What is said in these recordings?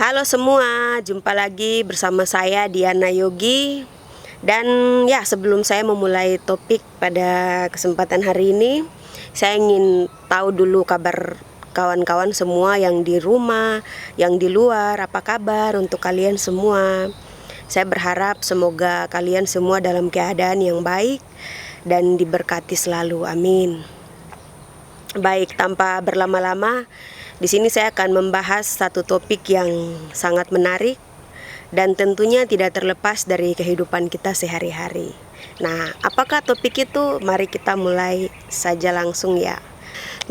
Halo semua, jumpa lagi bersama saya Diana Yogi. Dan ya, sebelum saya memulai topik pada kesempatan hari ini, saya ingin tahu dulu kabar kawan-kawan semua yang di rumah, yang di luar. Apa kabar untuk kalian semua? Saya berharap semoga kalian semua dalam keadaan yang baik dan diberkati selalu. Amin. Baik, tanpa berlama-lama, di sini saya akan membahas satu topik yang sangat menarik dan tentunya tidak terlepas dari kehidupan kita sehari-hari. Nah, apakah topik itu? Mari kita mulai saja langsung ya.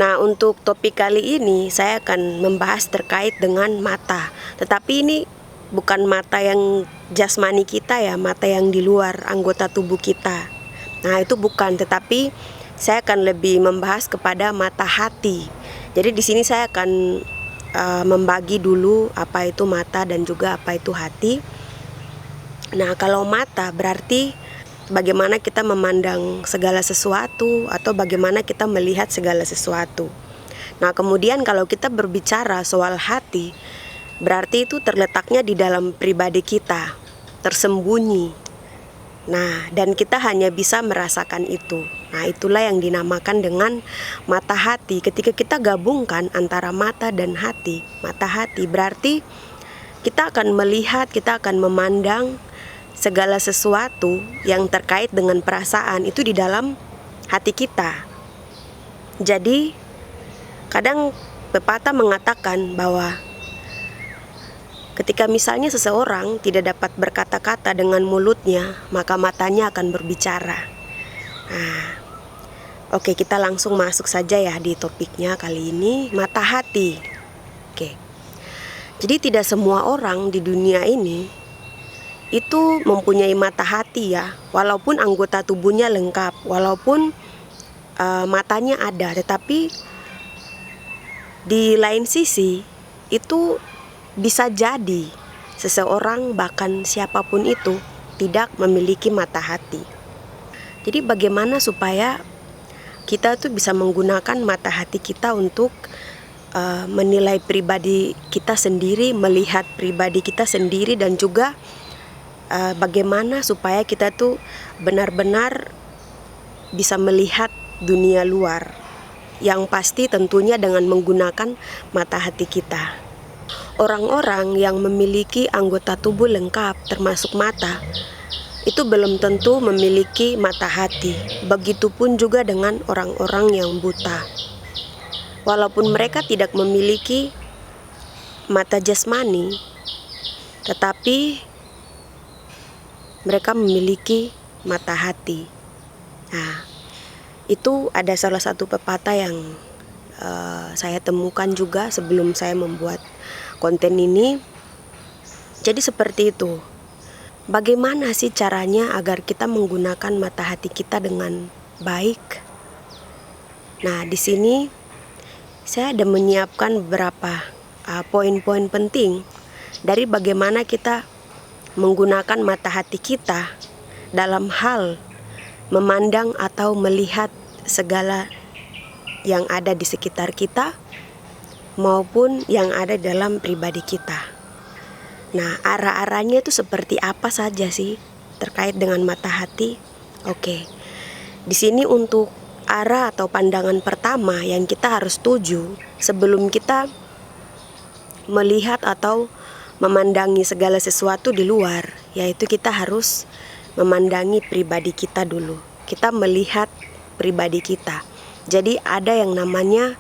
Nah, untuk topik kali ini saya akan membahas terkait dengan mata. Tetapi ini bukan mata yang jasmani kita ya, mata yang di luar anggota tubuh kita. Nah, itu bukan, tetapi saya akan lebih membahas kepada mata hati. Jadi di sini saya akan membagi dulu apa itu mata dan juga apa itu hati. Nah, kalau mata berarti bagaimana kita memandang segala sesuatu atau bagaimana kita melihat segala sesuatu. Nah, kemudian kalau kita berbicara soal hati, berarti itu terletaknya di dalam pribadi kita, tersembunyi. Nah, dan kita hanya bisa merasakan itu. Nah, itulah yang dinamakan dengan mata hati. Ketika kita gabungkan antara mata dan hati, mata hati berarti kita akan melihat, kita akan memandang segala sesuatu yang terkait dengan perasaan itu di dalam hati kita. Jadi, kadang pepatah mengatakan bahwa ketika misalnya seseorang tidak dapat berkata-kata dengan mulutnya, maka matanya akan berbicara. Nah, oke, kita langsung masuk saja ya di topiknya kali ini, mata hati. Oke. Jadi tidak semua orang di dunia ini itu mempunyai mata hati ya, walaupun anggota tubuhnya lengkap, walaupun matanya ada, tetapi di lain sisi itu bisa jadi seseorang bahkan siapapun itu tidak memiliki mata hati. Jadi bagaimana supaya kita tuh bisa menggunakan mata hati kita untuk menilai pribadi kita sendiri, melihat pribadi kita sendiri, dan juga bagaimana supaya kita tuh benar-benar bisa melihat dunia luar. Yang pasti tentunya dengan menggunakan mata hati kita. Orang-orang yang memiliki anggota tubuh lengkap termasuk mata itu belum tentu memiliki mata hati. Begitupun juga dengan orang-orang yang buta. Walaupun mereka tidak memiliki mata jasmani, tetapi mereka memiliki mata hati. Nah, itu ada salah satu pepatah yang saya temukan juga sebelum saya membuat konten ini. Jadi seperti itu. Bagaimana sih caranya agar kita menggunakan mata hati kita dengan baik? Nah, di sini saya ada menyiapkan beberapa poin-poin penting dari bagaimana kita menggunakan mata hati kita dalam hal memandang atau melihat segala yang ada di sekitar kita maupun yang ada dalam pribadi kita. Nah, arah-arahnya itu seperti apa saja sih terkait dengan mata hati? Oke. Di sini untuk arah atau pandangan pertama yang kita harus tuju sebelum kita melihat atau memandangi segala sesuatu di luar, yaitu kita harus memandangi pribadi kita dulu. Kita melihat pribadi kita. Jadi ada yang namanya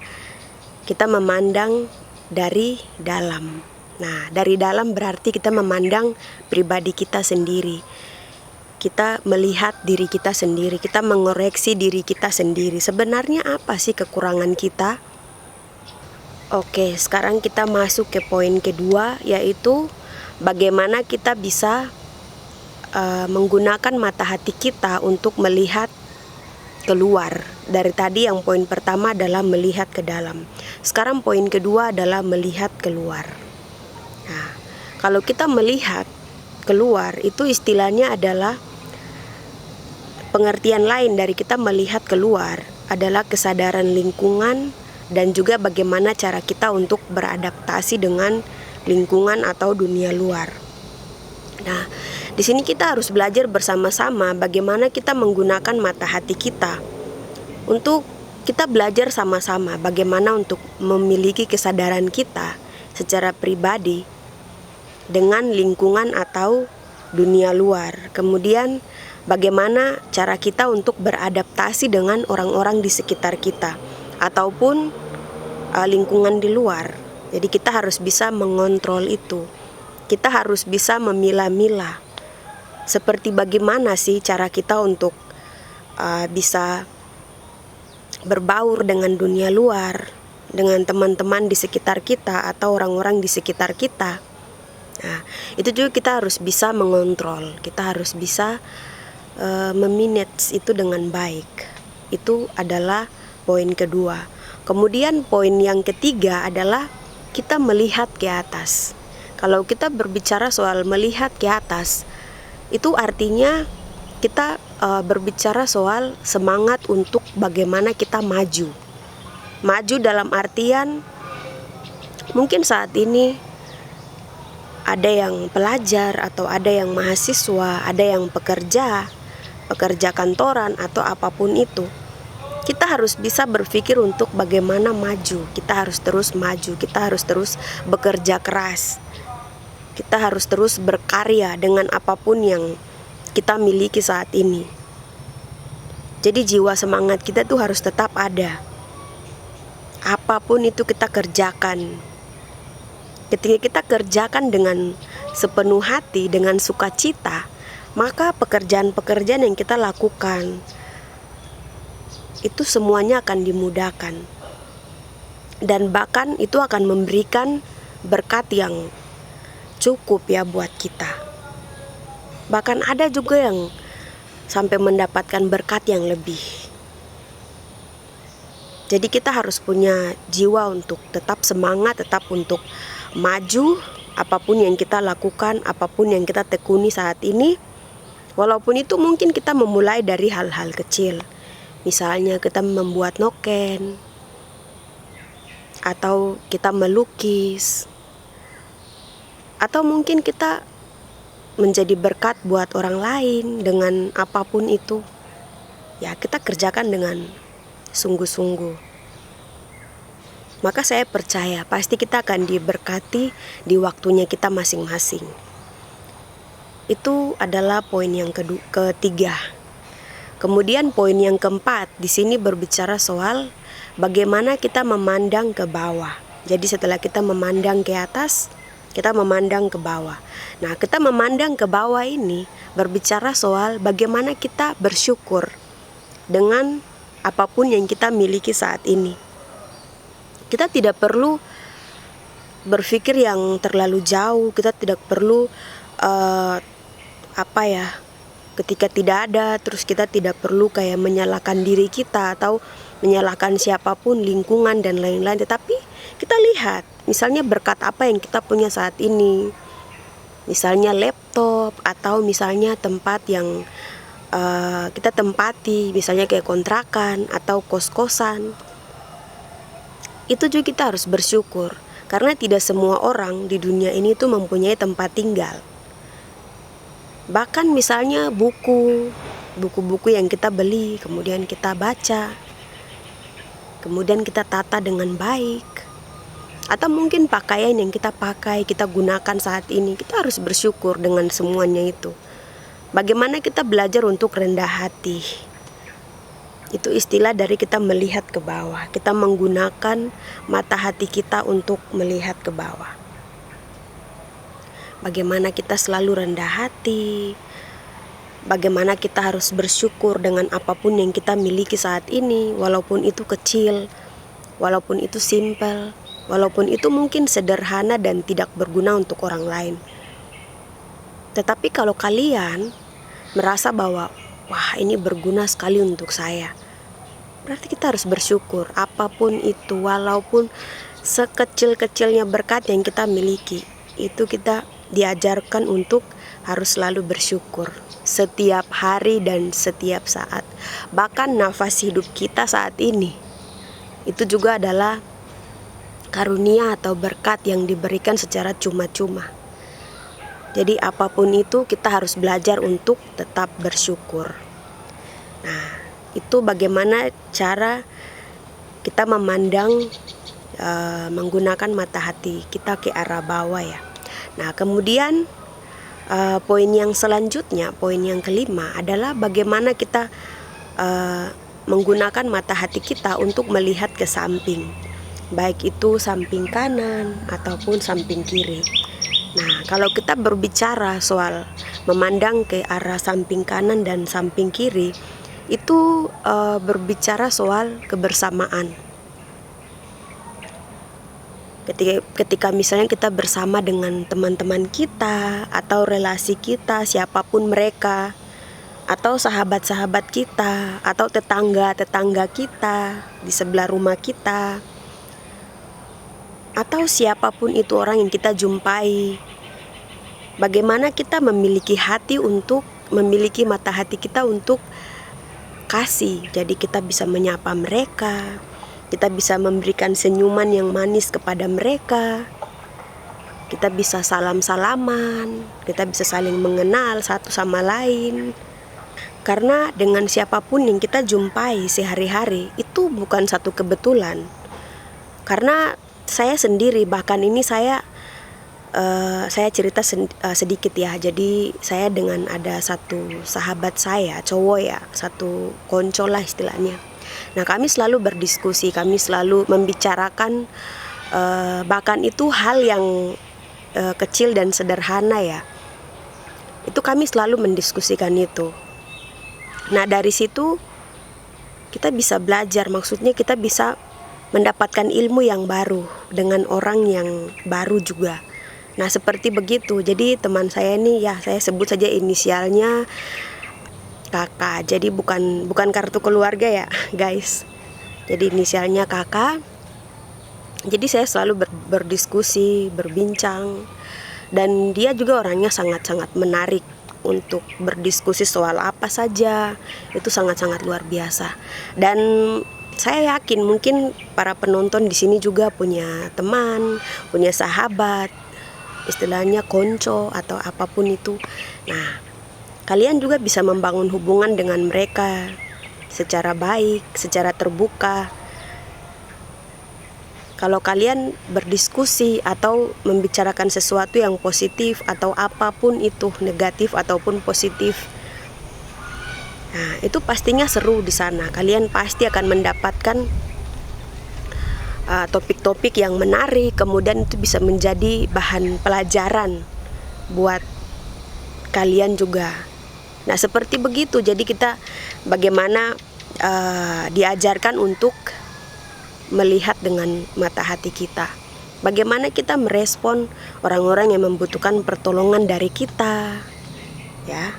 kita memandang dari dalam. Nah, dari dalam berarti kita memandang pribadi kita sendiri. Kita melihat diri kita sendiri, kita mengoreksi diri kita sendiri. Sebenarnya apa sih kekurangan kita? Oke, sekarang kita masuk ke poin kedua, yaitu bagaimana kita bisa menggunakan mata hati kita untuk melihat keluar. Dari tadi yang poin pertama adalah melihat ke dalam. Sekarang poin kedua adalah melihat keluar. Nah, kalau kita melihat keluar, itu istilahnya adalah pengertian lain dari kita melihat keluar adalah kesadaran lingkungan dan juga bagaimana cara kita untuk beradaptasi dengan lingkungan atau dunia luar. Nah, di sini kita harus belajar bersama-sama bagaimana kita menggunakan mata hati kita untuk kita belajar sama-sama bagaimana untuk memiliki kesadaran kita secara pribadi dengan lingkungan atau dunia luar. Kemudian bagaimana cara kita untuk beradaptasi dengan orang-orang di sekitar kita ataupun lingkungan di luar. Jadi kita harus bisa mengontrol itu. Kita harus bisa memilah-milah. Seperti bagaimana sih cara kita untuk bisa berbaur dengan dunia luar, dengan teman-teman di sekitar kita atau orang-orang di sekitar kita. Nah, itu juga kita harus bisa mengontrol. Kita harus bisa memanage itu dengan baik. Itu adalah poin kedua. Kemudian poin yang ketiga adalah kita melihat ke atas. Kalau kita berbicara soal melihat ke atas, itu artinya kita berbicara soal semangat untuk bagaimana kita maju. Maju dalam artian mungkin saat ini ada yang pelajar atau ada yang mahasiswa, ada yang pekerja kantoran atau apapun itu. Kita harus bisa berpikir untuk bagaimana maju. Kita harus terus maju, kita harus terus bekerja keras. Kita harus terus berkarya dengan apapun yang kita miliki saat ini. Jadi jiwa semangat kita tuh harus tetap ada. Apapun itu kita kerjakan. Ketika kita kerjakan dengan sepenuh hati, dengan sukacita, maka pekerjaan-pekerjaan yang kita lakukan itu semuanya akan dimudahkan. Dan bahkan itu akan memberikan berkat yang cukup ya buat kita. Bahkan ada juga yang sampai mendapatkan berkat yang lebih. Jadi kita harus punya jiwa untuk tetap semangat, tetap untuk maju apapun yang kita lakukan, apapun yang kita tekuni saat ini. Walaupun itu mungkin kita memulai dari hal-hal kecil. Misalnya kita membuat noken, atau kita melukis, atau mungkin kita menjadi berkat buat orang lain dengan apapun itu. Ya, kita kerjakan dengan sungguh-sungguh. Maka saya percaya pasti kita akan diberkati di waktunya kita masing-masing. Itu adalah poin yang ketiga. Kemudian poin yang keempat, di sini berbicara soal bagaimana kita memandang ke bawah. Jadi setelah kita memandang ke atas, kita memandang ke bawah. Nah, kita memandang ke bawah ini berbicara soal bagaimana kita bersyukur dengan apapun yang kita miliki saat ini. Kita tidak perlu berpikir yang terlalu jauh. Kita tidak perlu ketika tidak ada, terus kita tidak perlu kayak menyalahkan diri kita atau menyalahkan siapapun, lingkungan dan lain-lain. Tetapi kita lihat, misalnya berkat apa yang kita punya saat ini. Misalnya laptop atau misalnya tempat yang kita tempati, misalnya kayak kontrakan atau kos-kosan. Itu juga kita harus bersyukur, karena tidak semua orang di dunia ini tuh mempunyai tempat tinggal. Bahkan misalnya buku-buku yang kita beli, kemudian kita baca, kemudian kita tata dengan baik. Atau mungkin pakaian yang kita pakai, kita gunakan saat ini, kita harus bersyukur dengan semuanya itu. Bagaimana kita belajar untuk rendah hati. Itu istilah dari kita melihat ke bawah. Kita menggunakan mata hati kita untuk melihat ke bawah. Bagaimana kita selalu rendah hati, bagaimana kita harus bersyukur dengan apapun yang kita miliki saat ini, walaupun itu kecil, walaupun itu simpel, walaupun itu mungkin sederhana dan tidak berguna untuk orang lain. Tetapi kalau kalian merasa bahwa, wah ini berguna sekali untuk saya, berarti kita harus bersyukur apapun itu, walaupun sekecil-kecilnya berkat yang kita miliki. Itu kita diajarkan untuk harus selalu bersyukur setiap hari dan setiap saat. Bahkan nafas hidup kita saat ini itu juga adalah karunia atau berkat yang diberikan secara cuma-cuma. Jadi apapun itu kita harus belajar untuk tetap bersyukur. Nah, itu bagaimana cara kita memandang menggunakan mata hati kita ke arah bawah ya. Nah, kemudian poin yang selanjutnya, poin yang kelima adalah bagaimana kita menggunakan mata hati kita untuk melihat ke samping, baik itu samping kanan ataupun samping kiri. Nah, kalau kita berbicara soal memandang ke arah samping kanan dan samping kiri, itu berbicara soal kebersamaan. Ketika misalnya kita bersama dengan teman-teman kita atau relasi kita, siapapun mereka, atau sahabat-sahabat kita, atau tetangga-tetangga kita di sebelah rumah kita, atau siapapun itu orang yang kita jumpai, bagaimana kita memiliki mata hati kita untuk kasih. Jadi kita bisa menyapa mereka, kita bisa memberikan senyuman yang manis kepada mereka, kita bisa salam-salaman, kita bisa saling mengenal satu sama lain. Karena dengan siapapun yang kita jumpai sehari-hari itu bukan satu kebetulan. Karena saya sendiri, bahkan ini saya cerita sedikit ya. Jadi saya dengan ada satu sahabat saya, cowok ya, satu konco lah istilahnya. Nah, kami selalu berdiskusi, kami selalu membicarakan bahkan itu hal yang kecil dan sederhana ya. Itu kami selalu mendiskusikan itu. Nah, dari situ kita bisa belajar, maksudnya kita bisa mendapatkan ilmu yang baru dengan orang yang baru juga. Nah, seperti begitu. Jadi teman saya ini ya, saya sebut saja inisialnya Kakak. Jadi bukan kartu keluarga ya, guys. Jadi inisialnya Kakak. Jadi saya selalu berdiskusi, berbincang, dan dia juga orangnya sangat-sangat menarik untuk berdiskusi soal apa saja. Itu sangat-sangat luar biasa. Dan saya yakin mungkin para penonton di sini juga punya teman, punya sahabat, istilahnya konco atau apapun itu. Nah, kalian juga bisa membangun hubungan dengan mereka secara baik, secara terbuka. Kalau kalian berdiskusi atau membicarakan sesuatu yang positif atau apapun itu, negatif ataupun positif, nah, itu pastinya seru di sana. Kalian pasti akan mendapatkan topik-topik yang menarik, kemudian itu bisa menjadi bahan pelajaran buat kalian juga. Nah, seperti begitu. Jadi kita bagaimana diajarkan untuk melihat dengan mata hati kita. Bagaimana kita merespon orang-orang yang membutuhkan pertolongan dari kita, ya.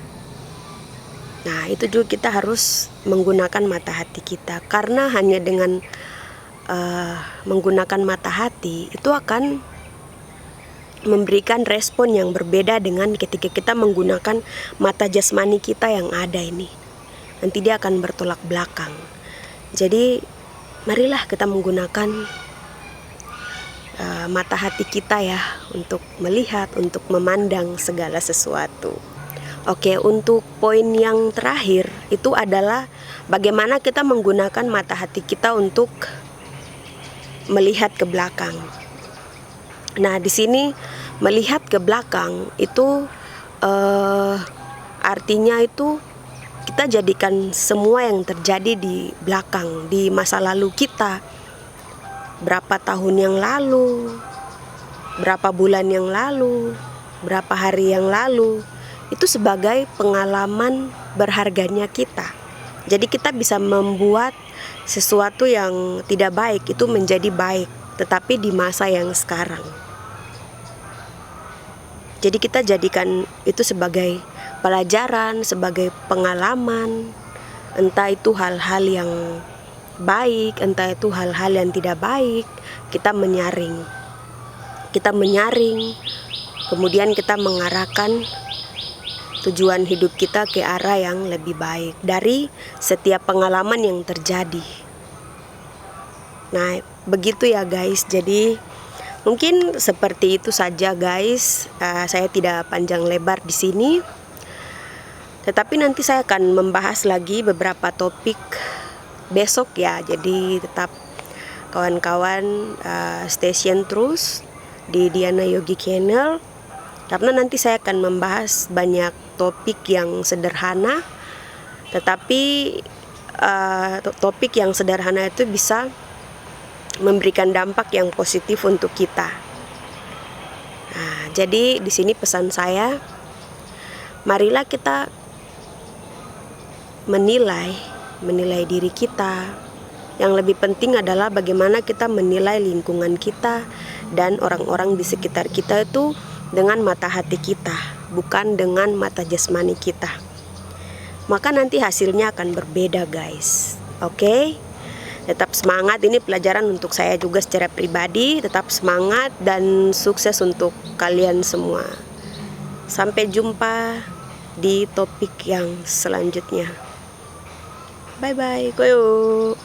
Nah, itu juga kita harus menggunakan mata hati kita, karena hanya dengan menggunakan mata hati itu akan memberikan respon yang berbeda dengan ketika kita menggunakan mata jasmani kita yang ada ini. Nanti dia akan bertolak belakang. Jadi marilah kita menggunakan mata hati kita ya, untuk melihat, untuk memandang segala sesuatu. Oke, untuk poin yang terakhir itu adalah bagaimana kita menggunakan mata hati kita untuk melihat ke belakang. Nah, di sini melihat ke belakang itu artinya itu kita jadikan semua yang terjadi di belakang, di masa lalu kita, berapa tahun yang lalu, berapa bulan yang lalu, berapa hari yang lalu, itu sebagai pengalaman berharganya kita. Jadi kita bisa membuat sesuatu yang tidak baik itu menjadi baik, tetapi di masa yang sekarang. Jadi kita jadikan itu sebagai pelajaran, sebagai pengalaman, entah itu hal-hal yang baik, entah itu hal-hal yang tidak baik. Kita menyaring, kemudian kita mengarahkan tujuan hidup kita ke arah yang lebih baik dari setiap pengalaman yang terjadi. Nah, begitu ya guys. Jadi mungkin seperti itu saja guys. Saya tidak panjang lebar di sini. Tetapi nanti saya akan membahas lagi beberapa topik besok ya. Jadi tetap kawan-kawan stay tune terus di Diana Yogi Channel, karena nanti saya akan membahas banyak topik yang sederhana, tetapi topik yang sederhana itu bisa memberikan dampak yang positif untuk kita. Nah, jadi di sini pesan saya, marilah kita menilai diri kita. Yang lebih penting adalah bagaimana kita menilai lingkungan kita dan orang-orang di sekitar kita itu dengan mata hati kita, bukan dengan mata jasmani kita. Maka nanti hasilnya akan berbeda guys. Oke? Tetap semangat, ini pelajaran untuk saya juga secara pribadi. Tetap semangat dan sukses untuk kalian semua. Sampai jumpa di topik yang selanjutnya. Bye bye, koyo.